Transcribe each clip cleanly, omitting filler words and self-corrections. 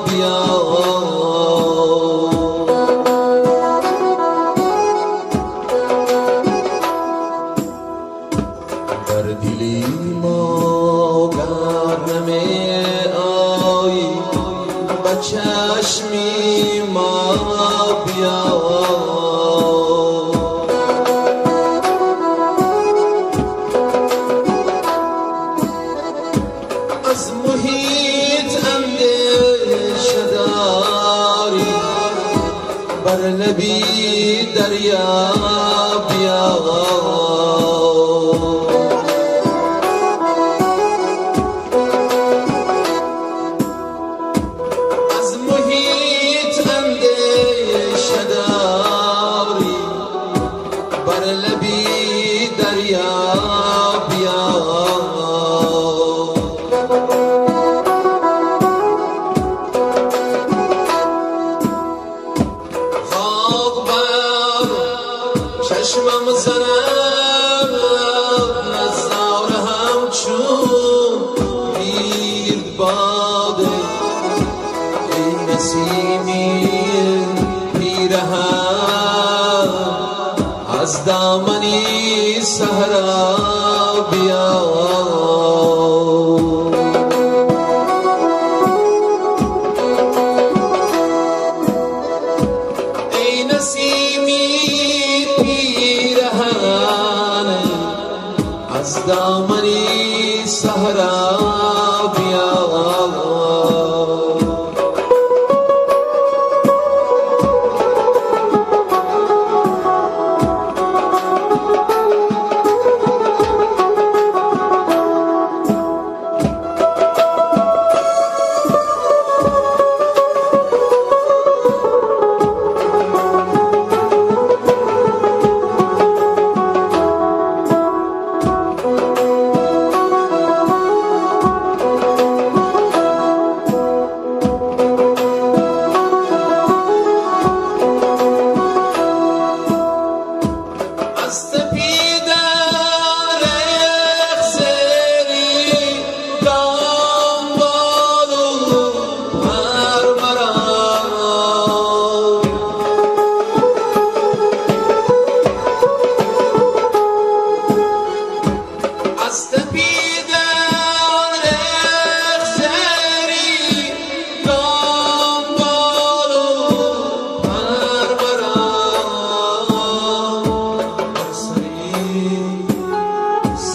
بیا در دلی ما گر نمی آیی به چشمی ما بیا از محیط اندیشه داری بر لبی دریا بیا از محیط اندیشه داری بر لبی دریا بیا چشمم زنم نظاره همچون گیر باده ای نسیمی پیرهن از دامنی صحرا بیا ای نسیمی از دامنی صحرا بیا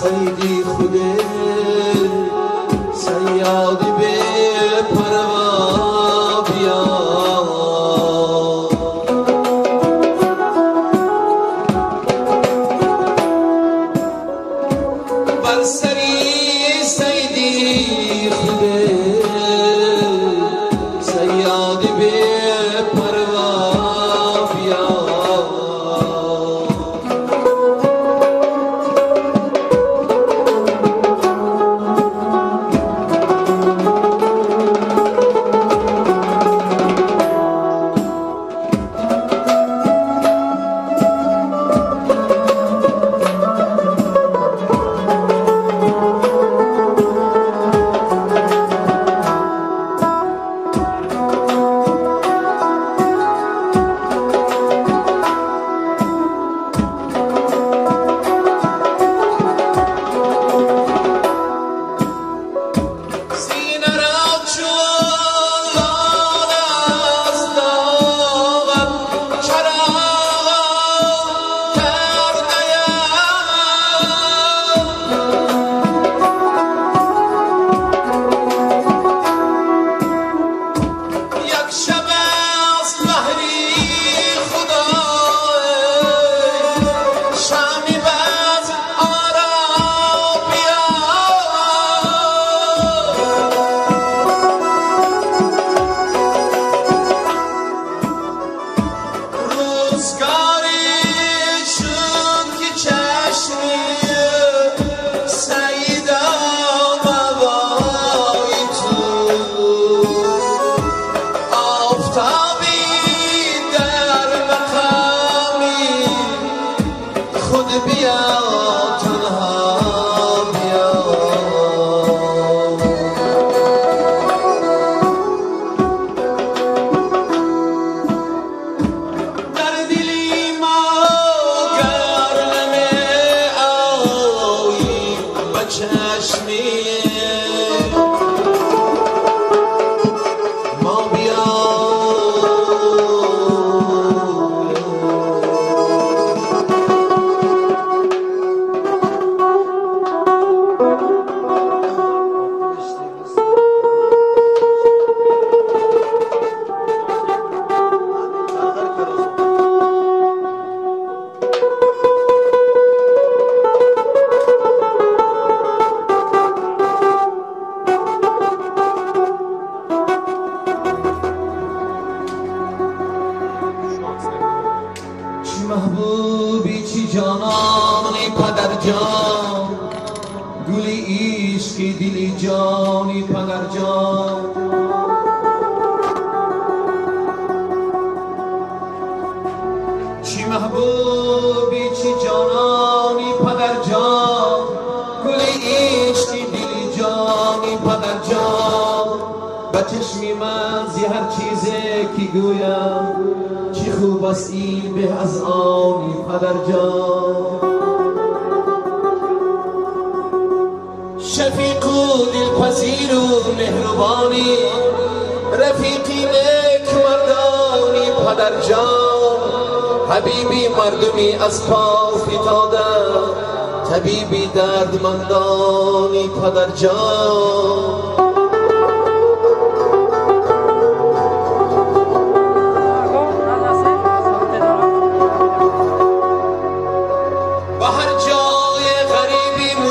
سیدی خوده سیادی به پروا بیا بر سری سیدی خوده سیادی به پروا بیا جانانی پدر جان گلی عشقی دلی جانی پدر جان چی محبوبی چی جانانی پدر جان گلی عشقی دلی جانی پدر جان به چشمی من زی هر چیزی که گویم چی خوب است این به از آنی پدر جان شفیق و دلپذیر و مهربانی رفیقی نیک مردانی پدر جان حبیبی مردمی از پا فتاده طبیبی دردمندانی پدر جان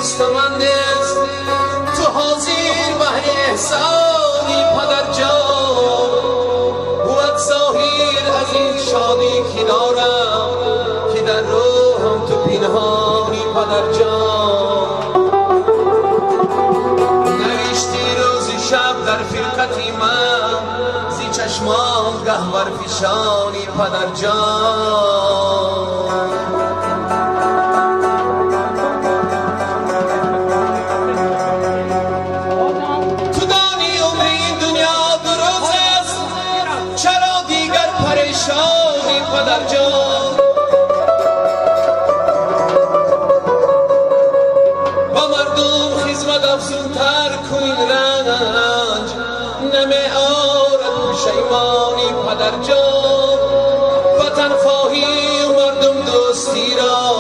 مستمند است تو حاضر به احسانی پدر جان بود ظاهر از این شادی کنارم که در روحم تو پنهانی پدر جان نوشتی روز شب در فرقتی من زی چشمان گهور فشانی پدر جان پدر جان با مردم خدمت افزونتر کن این رنج نمی آرد پشیمانی پدر جان وطن خواهی مردم دوستی را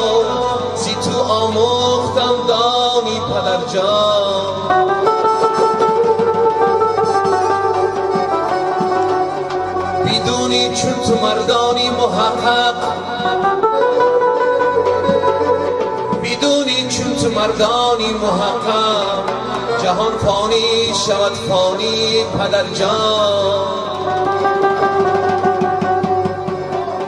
زی تو آموختم دانی پدر جان بدونی چون تو مردانی محقق بدونی چون تو مردانی محقق جهان فانی شود فانی پدر جان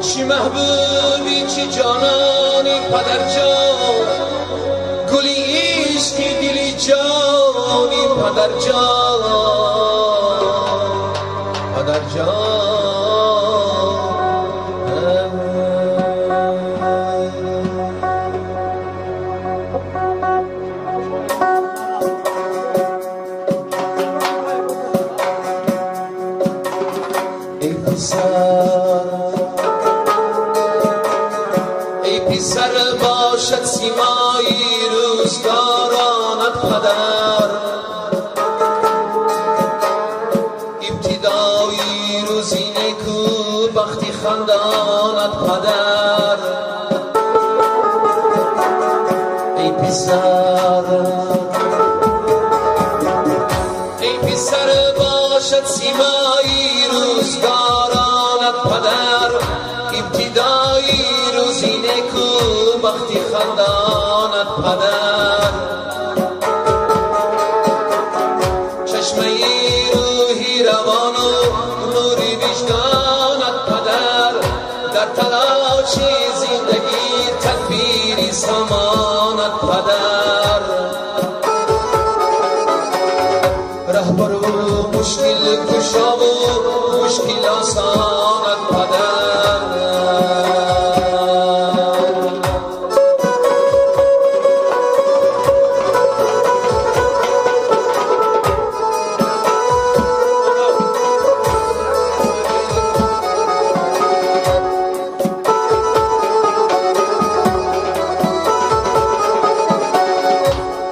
چی محبوبی چی جانانی پدر جان گلی عشقی دلی جانی پدر جان پدر جان ای پسر باشد سیمایی روزگارانت پدر ابتدایی روزی نیکو بختی خندانت پدر ای پسر باشد سیمایی روزگارانت پدر ابتدایی روزی نیکو بختی خندانت پدر چشمه روحی روان و نوری وجدانت پدر در تلاش زندگی تدبیری سامانت پدر رهبر و مشکل کشا و مشکل آسانت پدر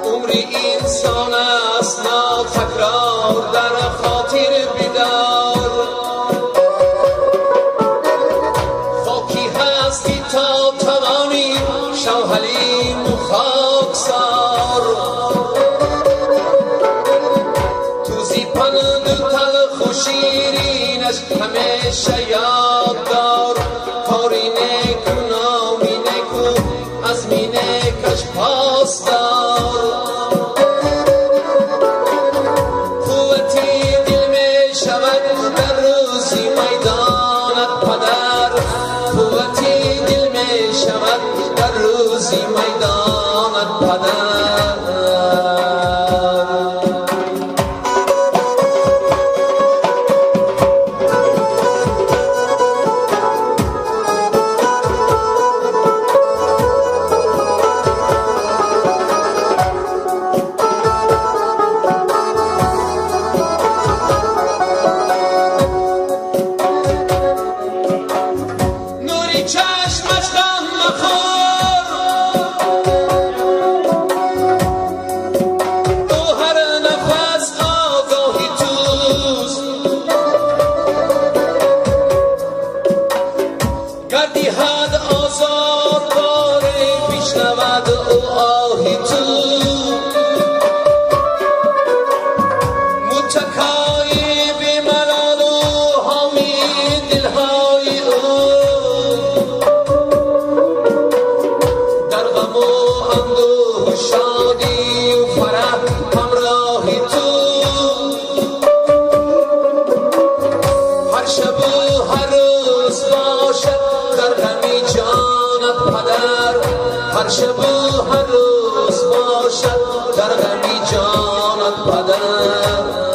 عمری انسان است ناتکرار در خاطر بیدار خاکی هستی تا توانی شوحلیم و خاکسار تو زیپند و تلخ و شیرینش همیشه یاد دار کاری نیکو نامی نیکو عزمی نیکش پاس دار در روزی هر شب و هر روز باشد در غمی جانت پدر هر شب و هر روز باشد در غمی جانت پدر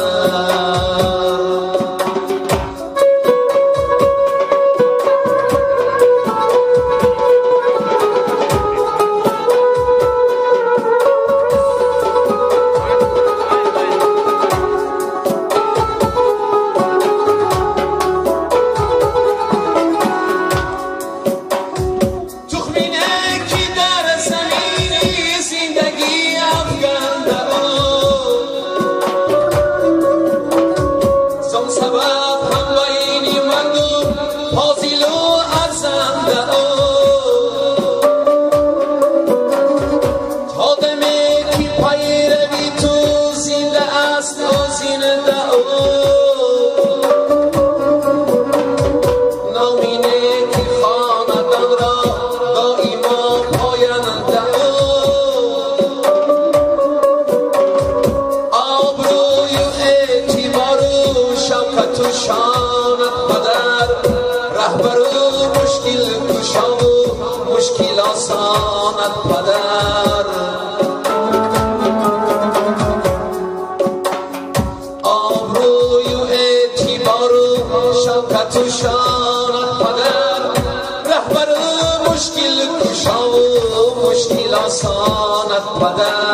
رهبر و مشکل کشا و مشکل آسانت پدر آبروی و اعتبار و شوکت و شانت پدر رهبر و مشکل کشا و مشکل آسانت پدر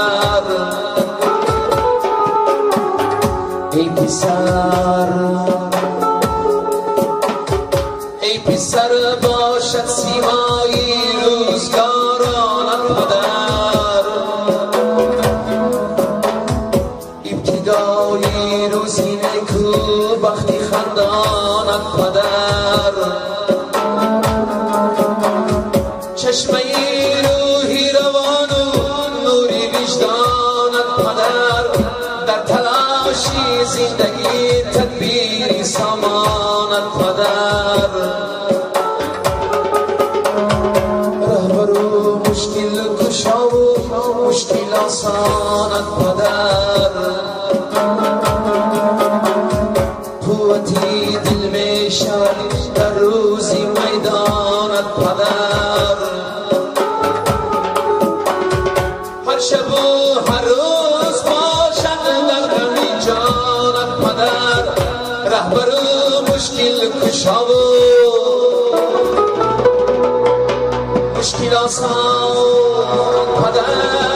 ای پسر باشد سیمایی روزگارانت پدر ابتدایی روزی نیکو بختی خندانت پدر چشمه روحی روان و نوری وجدانت پدر در تلاشی زندگی تدبیری سامانت پدر مشکل کشا و مشکل آسانت پدر قوتی دل می شود در روزی میدانت پدر هر شب و هر روز باشد در غمی جانت پدر رهبر و مشکل کشا و مشکل آسان پدر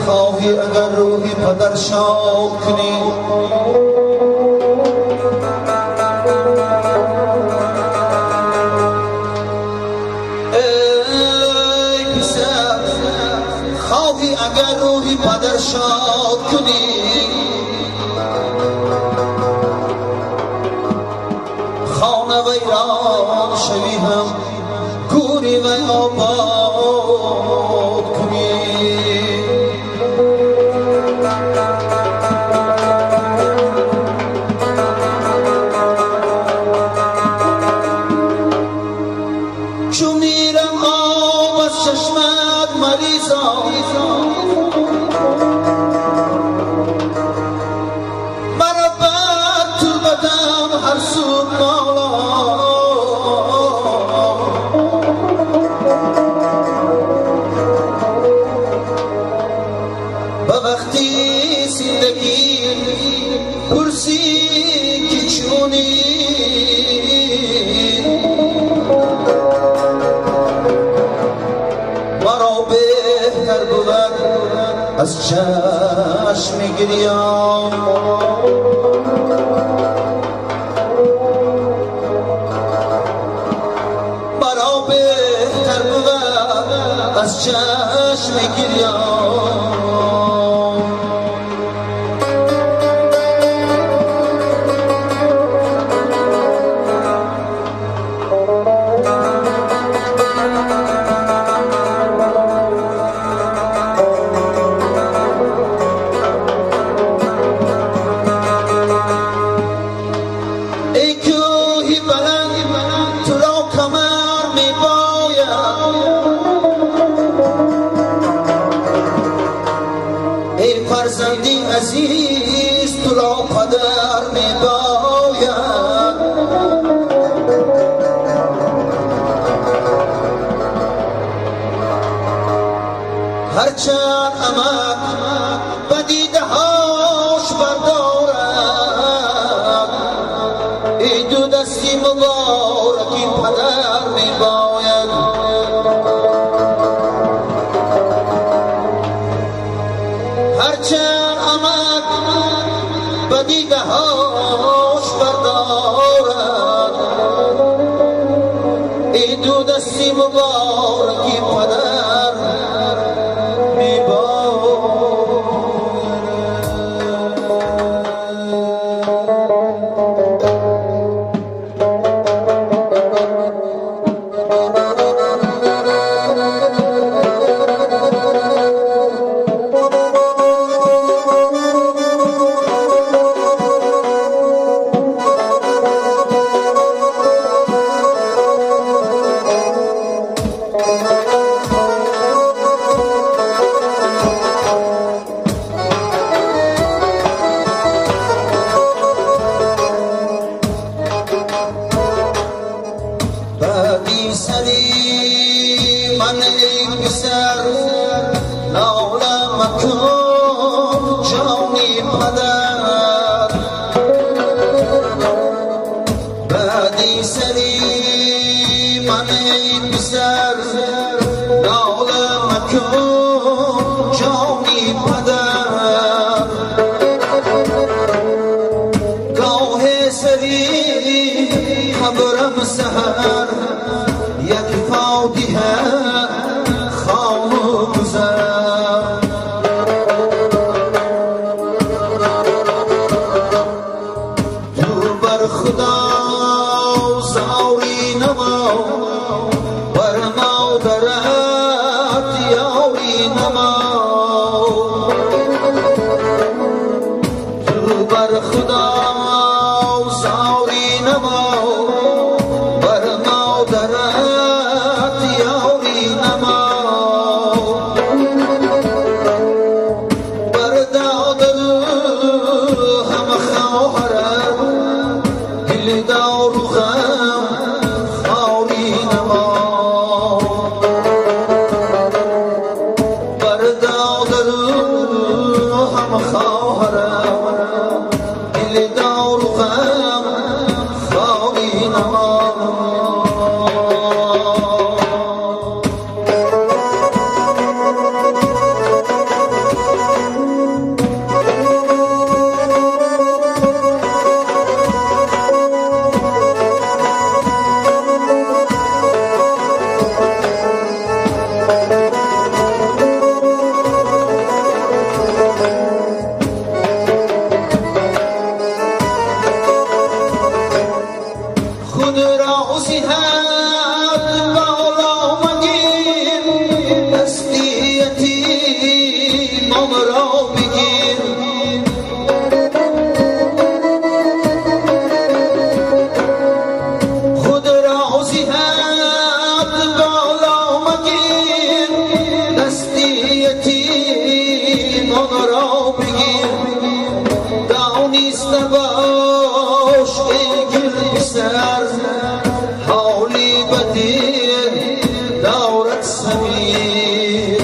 خواهی اگر روحی پدر شوق کنی ای پسر خواهی اگر روحی پدر شوق کنی خانه ویران شوی هم گوری و آباد کنی هر سو به وقتی زندگی پرسی که چونی مرا بهتر بود از چشم گریان مرا بهتر بود از چشم گریان فرزندی عزیز تو را قدر می باید هرچند عمق به دیده هاش بردارد ای دو دستی مبارکی پدر می باید هرچند عمق به دیده هاش بردارد ای دو دستی مبارکی پدر می من ای پسر ناله مکن جانی پدر بعدی سری من ای پسر ناله مکن جانی پدر گاه سری خبرم سهر یک فاتحه خواب گذر تو بر خدا زاری نما بر مادرت یاری نما تو بر خدا زاری نما بر مادرت یاری نما بر دادل هم خواهرم دل دار و غم خواری نما بر دادل هم خواهرم دل دار و غم خواری نما خود را صحت بالا مگیر دستی یتیمم را بگیر خود را صحت بالا مگیر دستی یتیمم را بگیر دانیست باش ای گل سر حالی بدیر دارت سمیر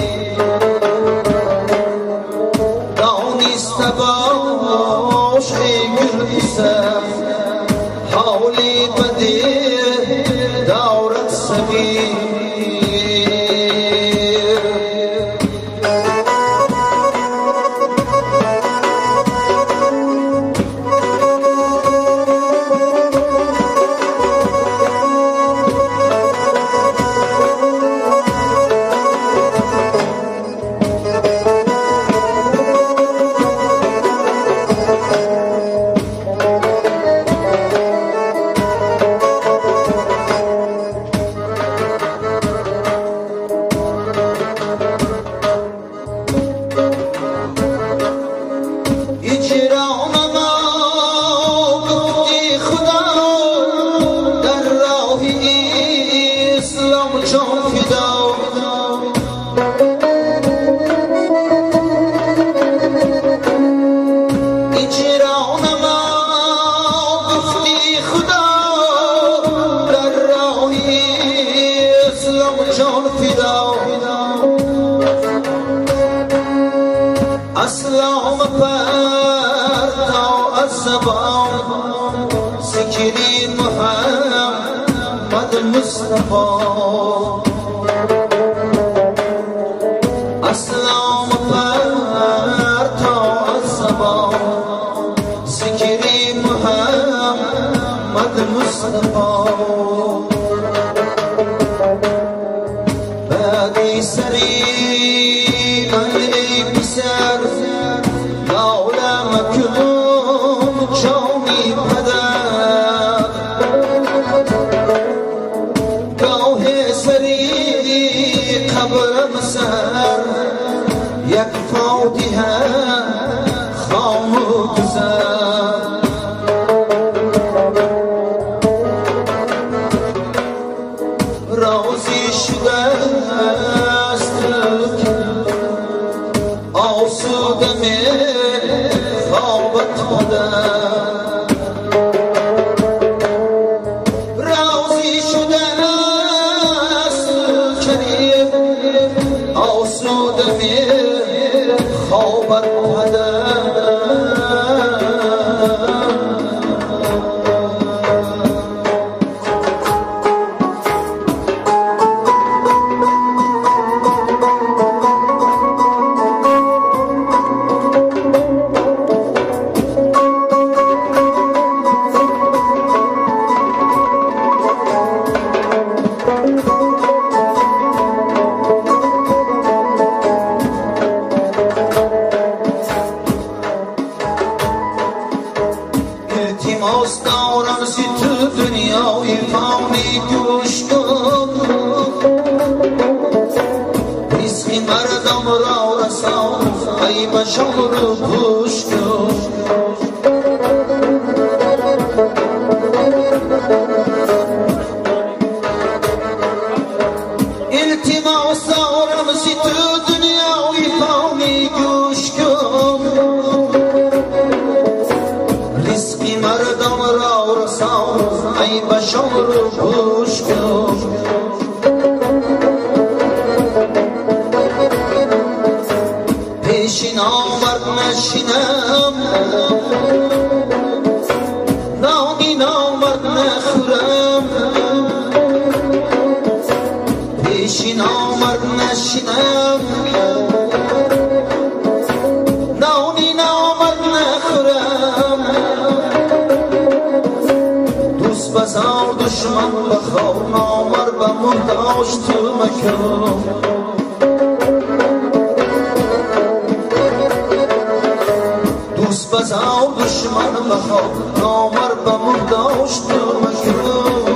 اسلام پر تا از زبان ذکری محمد مصطفی اسلام پر تا از زبان ذکری محمد مصطفی بعدی سری یک فاتحه خاموش زد راضی شده است آسوده می خوابت خودم راضی شده است کریم آسوده می خوابت التماس دارم سی تو دنیای فانی گوش کن رزق مردم را رسان ای بشر رو گوش کن التماس دارم سی تو دنیای فانی گوش کن مردم را رسان ای بشر رو گوش کن پیش نامرد نشینم نانی نامرد نخورم پیش نامرد نشینم نانی نامرد نخورم بزار دشمن بخواه نامر به محتاج تو مکن دوست بزار دشمن بخواه نامر به محتاج تو مکن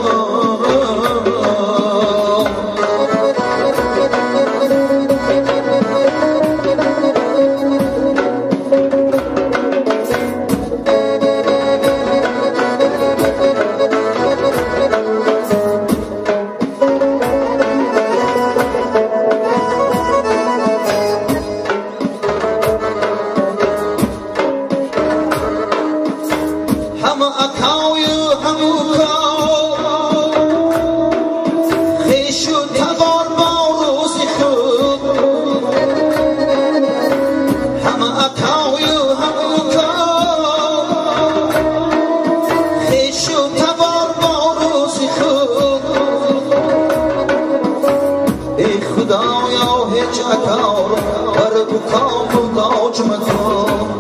خدایا هیچ اکار بر بکام داج مکن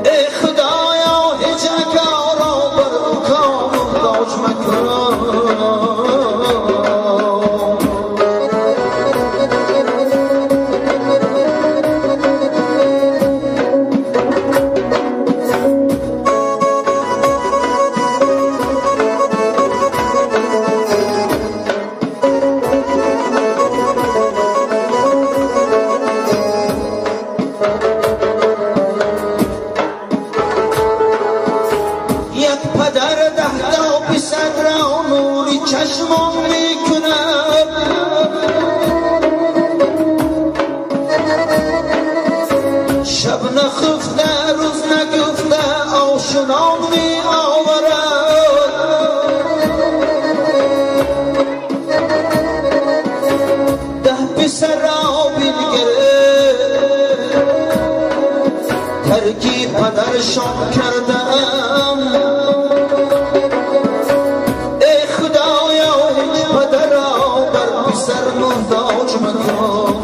ای خدایا هیچ اکار بر بکام داج مکن ترکی پدرشان کردم ای خدایا هیچ پدر را بر پسر محتاج مکن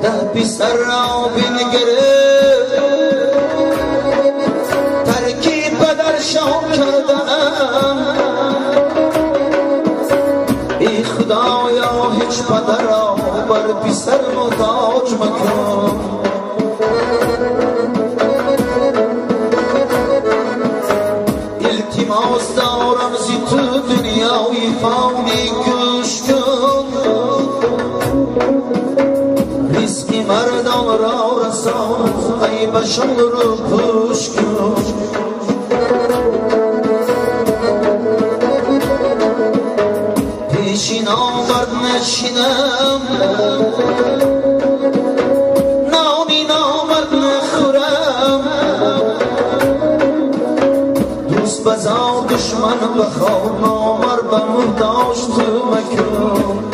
ده پسر را بنگره ترکی پدرشان کردم ای خدایا هیچ پدر را بر پسر محتاج مکن التماس دارم زی تو دنیای فانی گوش کن ریسک مردان را رسان ای بشر رو پوش کن پیشین آمد نشینم نانی نامد نخورم دوست بزا دشمن بخواه نامر به محتاج تو مکن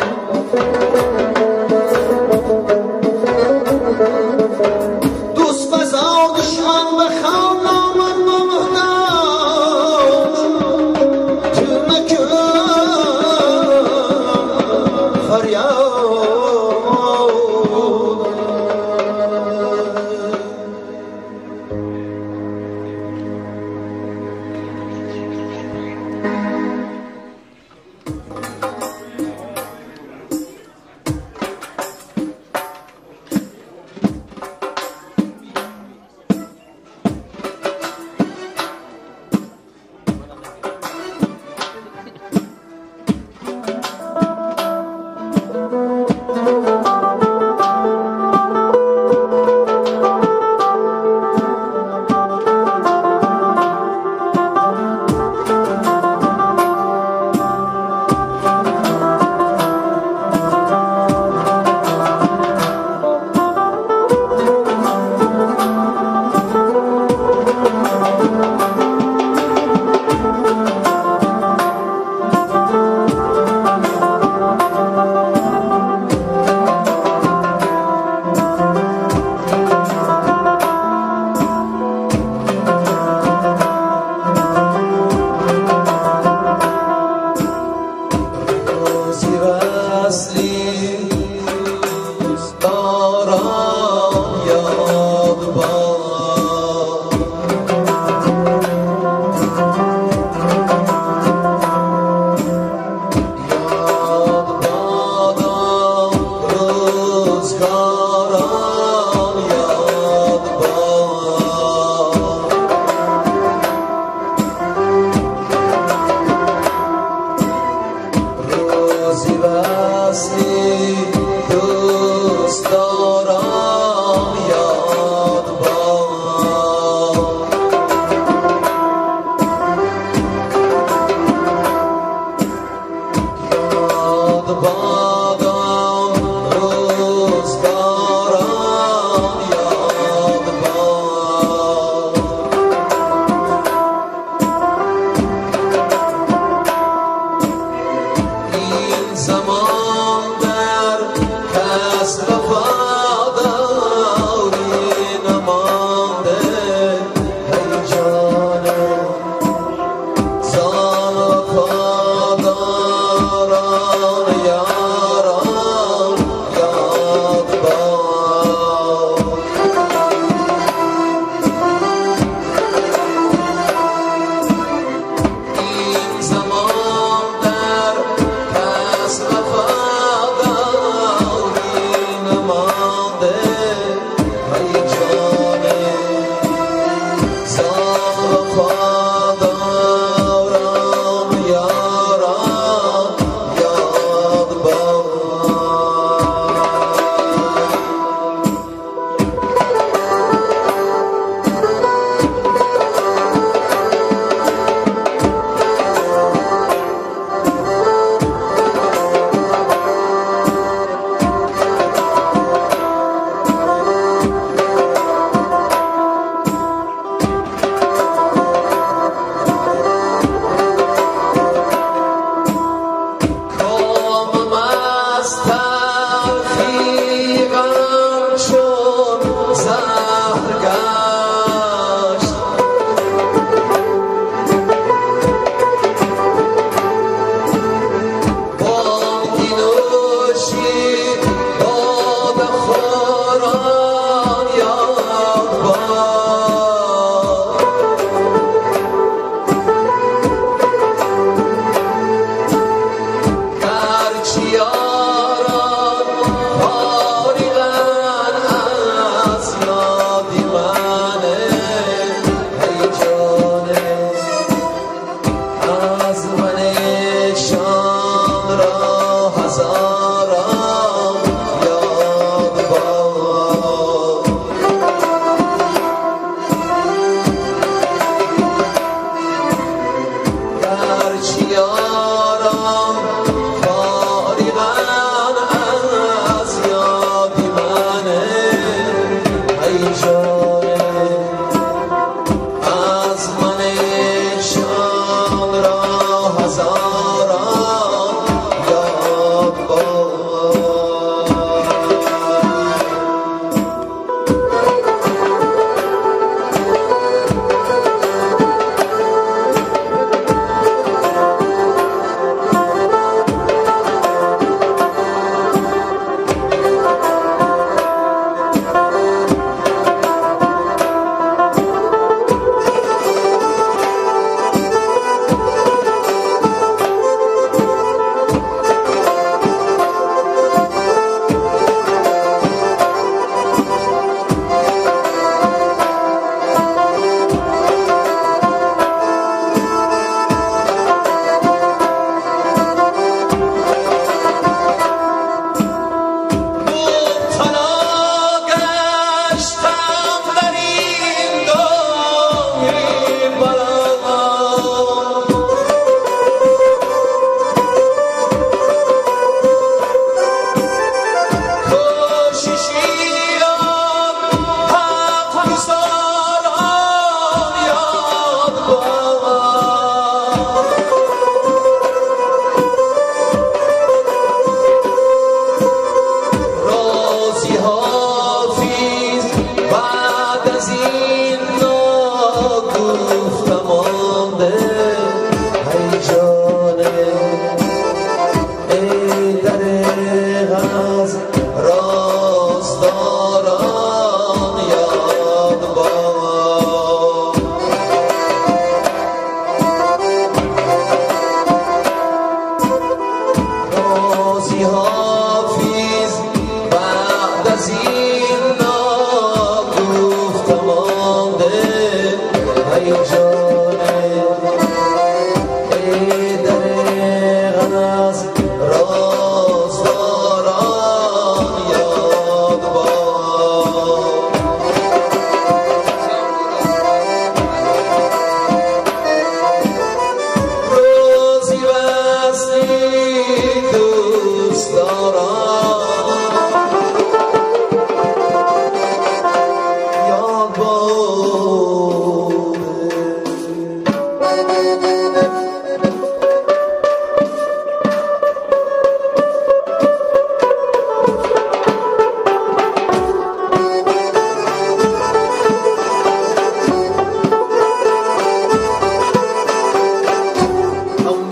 دوست بزا دشمن بخواه نامر به محتاج تو مکن فریاد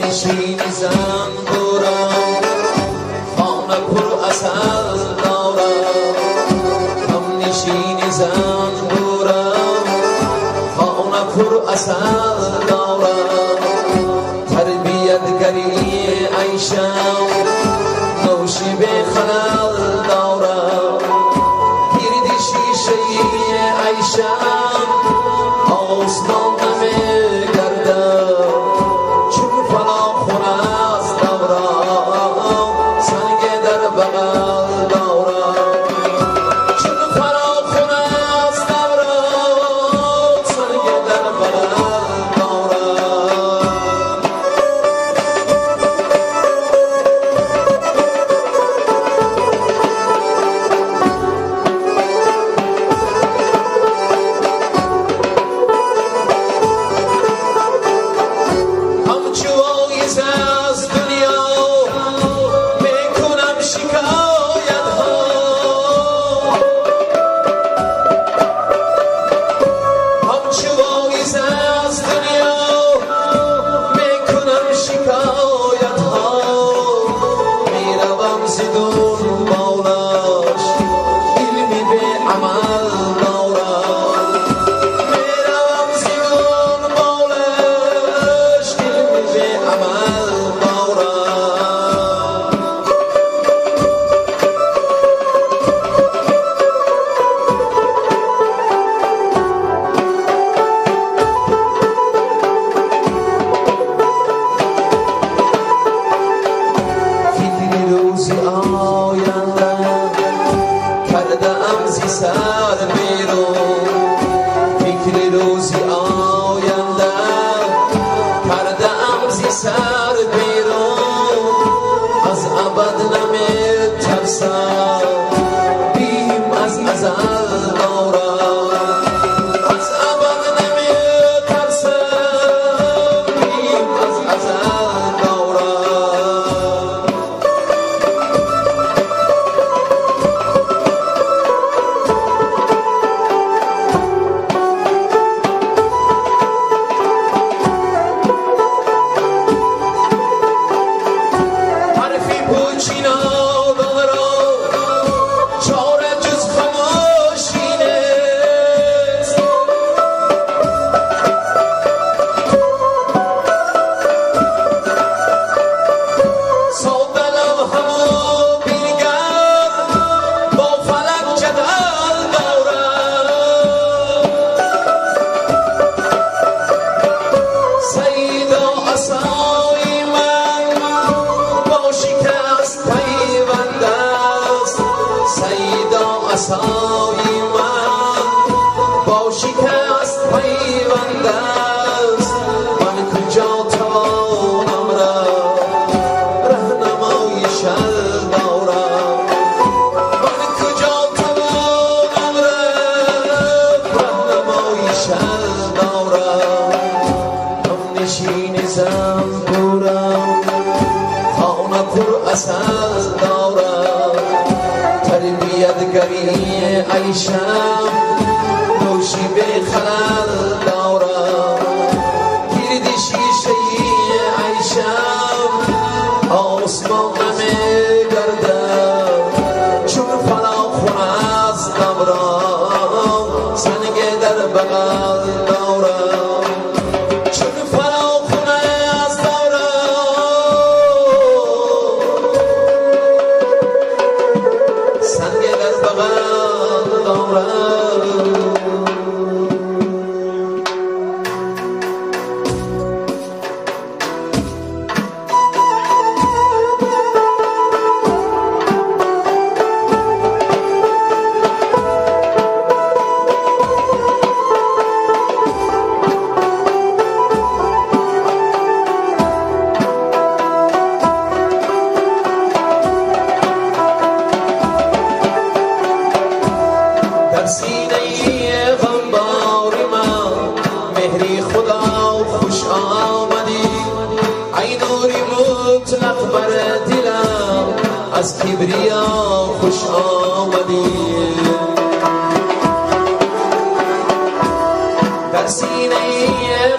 نشین زنبورم خانه پر اصل دارم هم نشین زنبورم خانه پر اصل دارم تربیتگری عیشم نوشی به خلل دارم گرد شیشه عیشم آسمان عیشم نوشی به خلل دارم گرد شیشه عیشم آسمان گردم چون فراخون از دورم سنگ در بغل دارم چون فراخون از دورم سنگ در بغل از کبریا خوش آمدی در سینه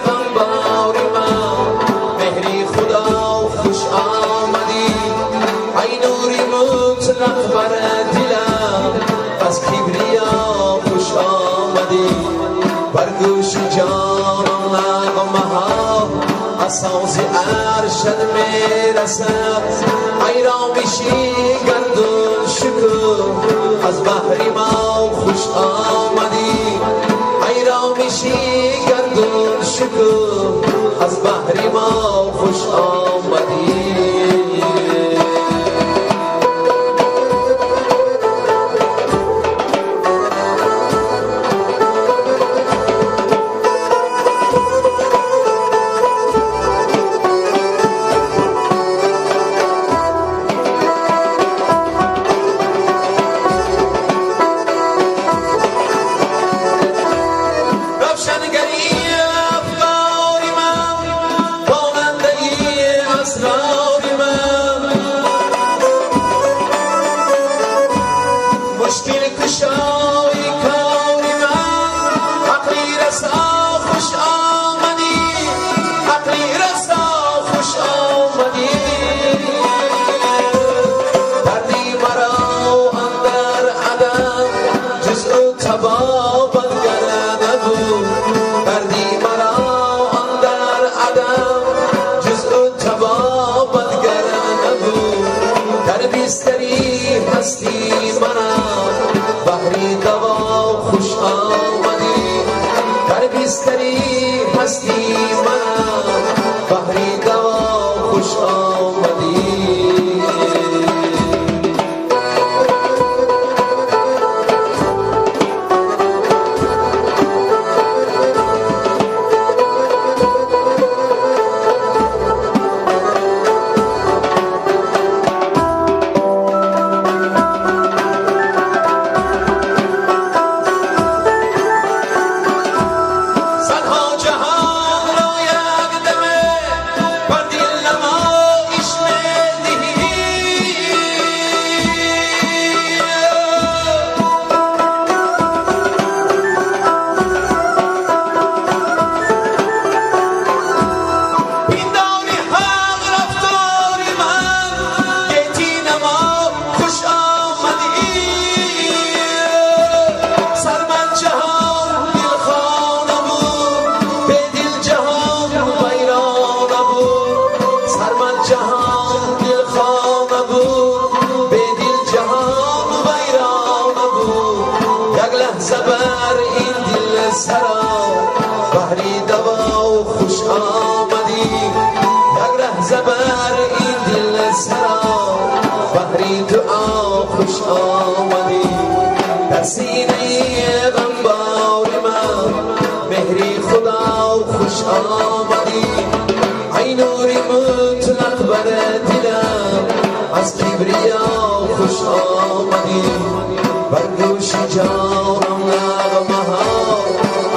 غمبار من مهری خدا گوش جانم نغمه ها اساس ارشد میرسد ایرامیشی گردون شکر از بحری ما خوش آمدی ایرامیشی گردون شکر از بحری ما خوش آمدی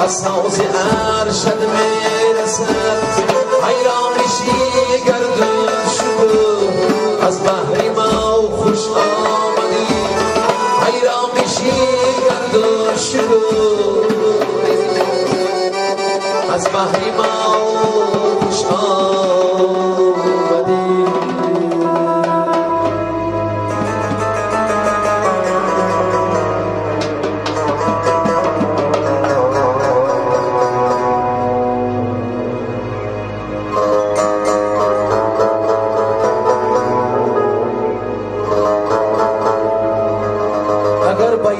اساس ارشد میرسد ایرامیشی گردون شکر از بحری ما خوش آمدی ایرامیشی گردون شکر از بحری ما خوش آمدی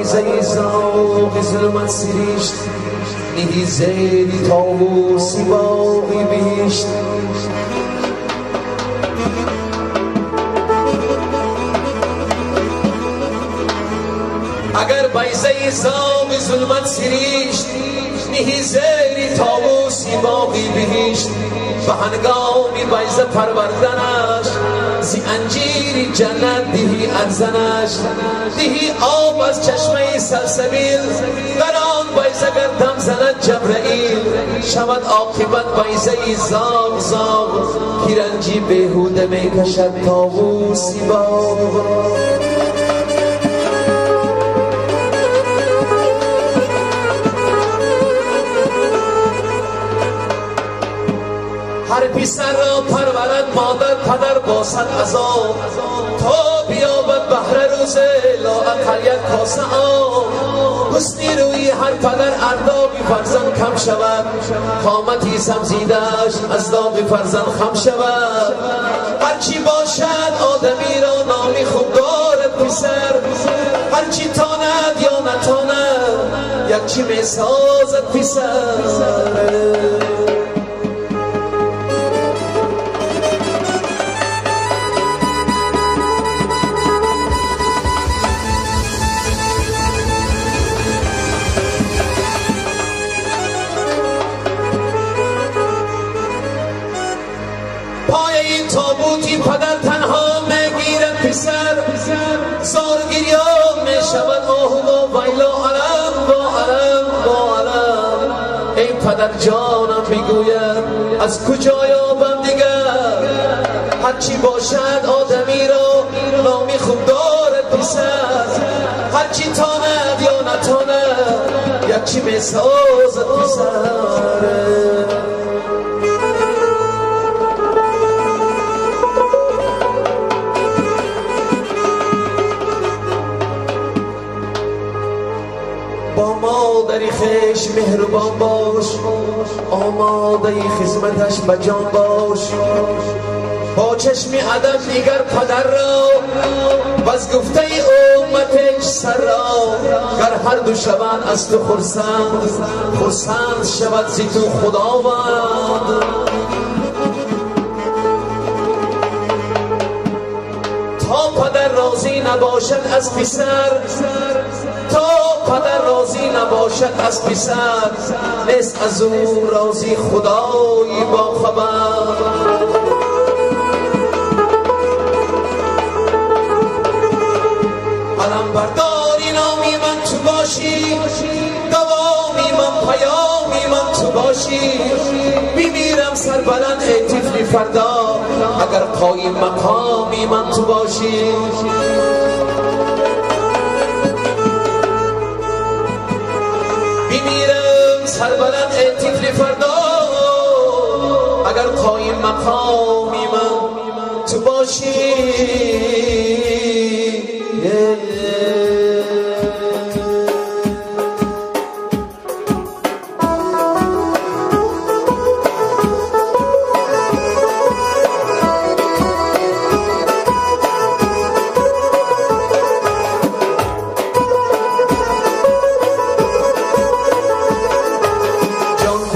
بیزه زاغ ظلمت سریشت نیدی زیدی طاووسی باقی بیشت اگر بیزه زاغ ظلمت سریشت نیدی زیدی طاووسی باقی بیشت به هنگامی بیزه پروردنش زی انجیری جنت دیهی ارزنش دیهی آب از چشمه سلسبیل در آن بیزه گر دم زند جبرئیل شود عاقبت بیزه زاغ زاغ کی رنجی بیهوده می کشد طاووسی باغ هر پسر را پرورد مادر پدر با صد عذاب تا بیابد آخر روز لااقل یک کاسه آب حسنی روی هر پدر اردابی فرزند کم شود قامتی سمزیدش از داغی فرزند خم شود هرچی باشد آدمی را نامی خوب دارد پسر هرچی تاند یا نتاند یک چی می سازد پسر پای این تابوتی پدر تنها میگیرد پسر زارگیری ها میشود آه و ویلا علم با علم با علم این پدر جانم میگوید از کجا یابم دیگر هرچی باشد آدمی را نامی خوب دارد پسر هرچی تاند یا نتاند یکچی میسازد پسر با مادری خویش مهربان باش آماده خدمتش بجان باش با چشم ادب دیگر پدر را و از گفته امتش سر را گر هر دو شوند از تو خرسند شود زی تو خداوند تا پدر راضی نباشد از پسر پدر راضی نباشد از پسر نیست از او راضی خدایی با خبر علم برداری نامی من تو باشی دوامی من پیامی من تو باشی میمیرم سر بلند ای طفلی فردا اگر قایم مقامی من تو باشی میمیرم سر بلند ای طفلی فردا اگر قایم مقامی من تو باشی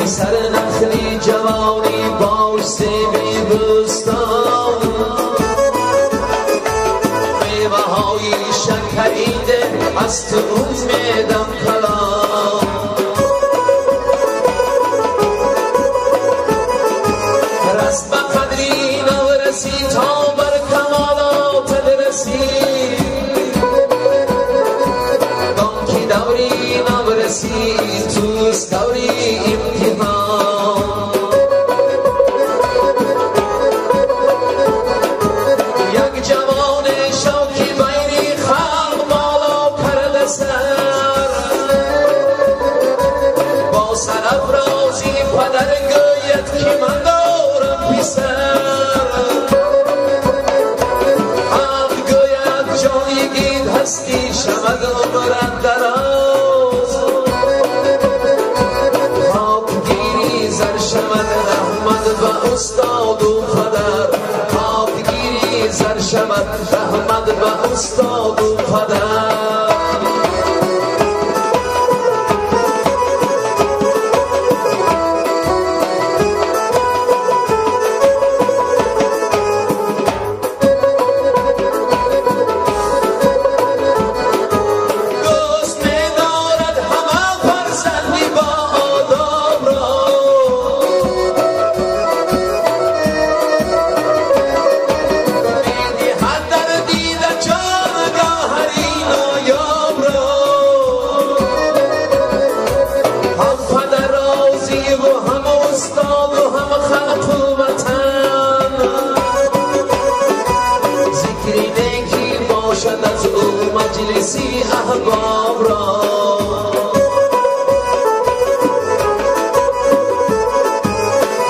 سر نخلی جوانی باش سیبی بستان میوه های شکریده از تو میدم کلام رست به قدری نورسی تا بر کمالات برسی دانکی دوری نورسی توست دوری پدر گوید که من دارم پسر هم گوید جایی گید هستی شمد عمرت دراز خاک گیری زر شمد رحمت و استاد و پدر خاک گیری زر شمد رحمت و استاد و پدر مجلسی احباب را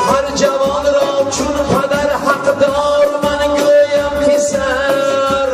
هر جوان را چون پدر حقدار من گویم پسر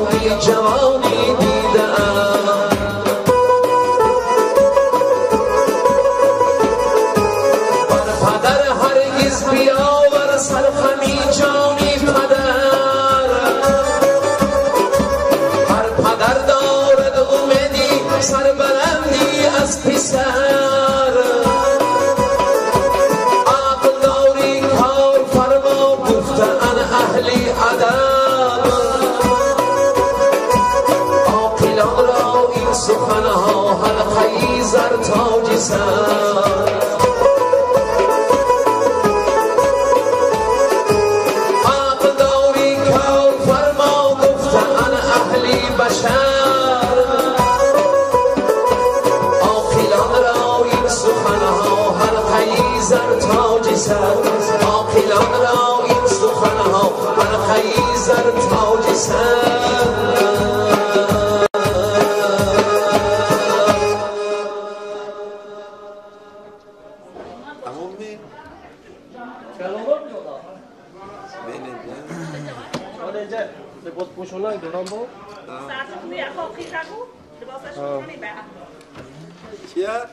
خیالی جوانی دیدم بر پدر هرگز بیاور سرخمی جانی پدر هر پدر دارد امیدی سربلندی از پسر عقل داری کار فرما گفتن اهلی ادب عاقلان را این سخنها حلقه‌ای زر تاج سر عقل داری کار فرما گفتن اهلی بشر عاقلان را این سخنها حلقه‌ای زر تاج سر عاقلان را این سخنها حلقه‌ای زر تاج سر لباس پوشونای دوران بود؟ ساعت خوبی اخواب خیلی خوب لباسش کنی بعد چیه؟